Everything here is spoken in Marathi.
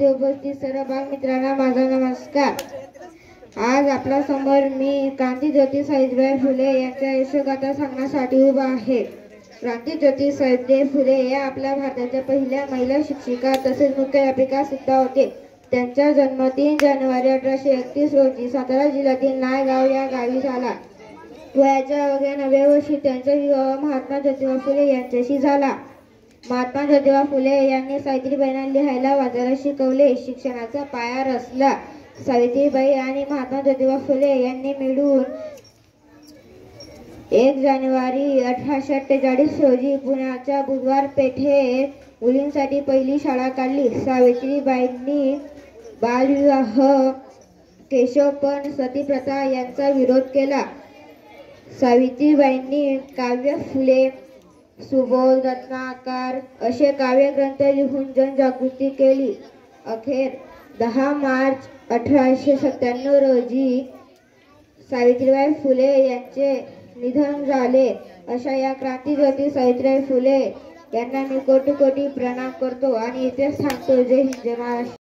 उपस्थित सर्व बालमित्रांना माझा नमस्कार। आज आपल्या समोर मी क्रांतीज्योती सावित्रीबाई फुले यांच्या यशोगाथा सांगण्यासाठी उभा आहे। क्रांतीज्योती सावित्रीबाई फुले या आपल्या भारताच्या पहिल्या महिला शिक्षिका तसेच मुख्याध्यापिका सुद्धा होते। त्यांचा जन्म 3 जानेवारी 1831 रोजी सातारा जिल्ह्यातील नायगाव या गावी झाला। वयाच्या अवघ्या 9व्या वर्षी त्यांचा विवाह महात्मा ज्योतिबा फुले यांच्याशी झाला। महात्मा ज्योतिबा फुले यांनी सावित्रीबाईंना लिहायला वाचायला शिकवले, शिक्षणाचा पाया रचला। सावित्रीबाई आणि महात्मा ज्योतिबा फुले यांनी मिळून 1 जानेवारी 1848 रोजी पुण्याच्या बुधवार पेठेत मुलींसाठी पहिली शाळा काढली। सावित्रीबाईंनी बालविवाह, केशवपण, सतीप्रथा यांचा विरोध केला। सावित्रीबाईंनी काव्य फुले, सुबोध, रत्नाकर असे काव्यग्रंथ लिहून जनजागृती केली। अखेर 10 मार्च 1897 रोजी सावित्रीबाई फुले यांचे निधन झाले। अशा या क्रांतीज्योती सावित्रीबाई फुले यांना मी कोटी कोटी प्रणाम करतो आणि इथे सांगतो, जय हिंद, जय महाराष्ट्र।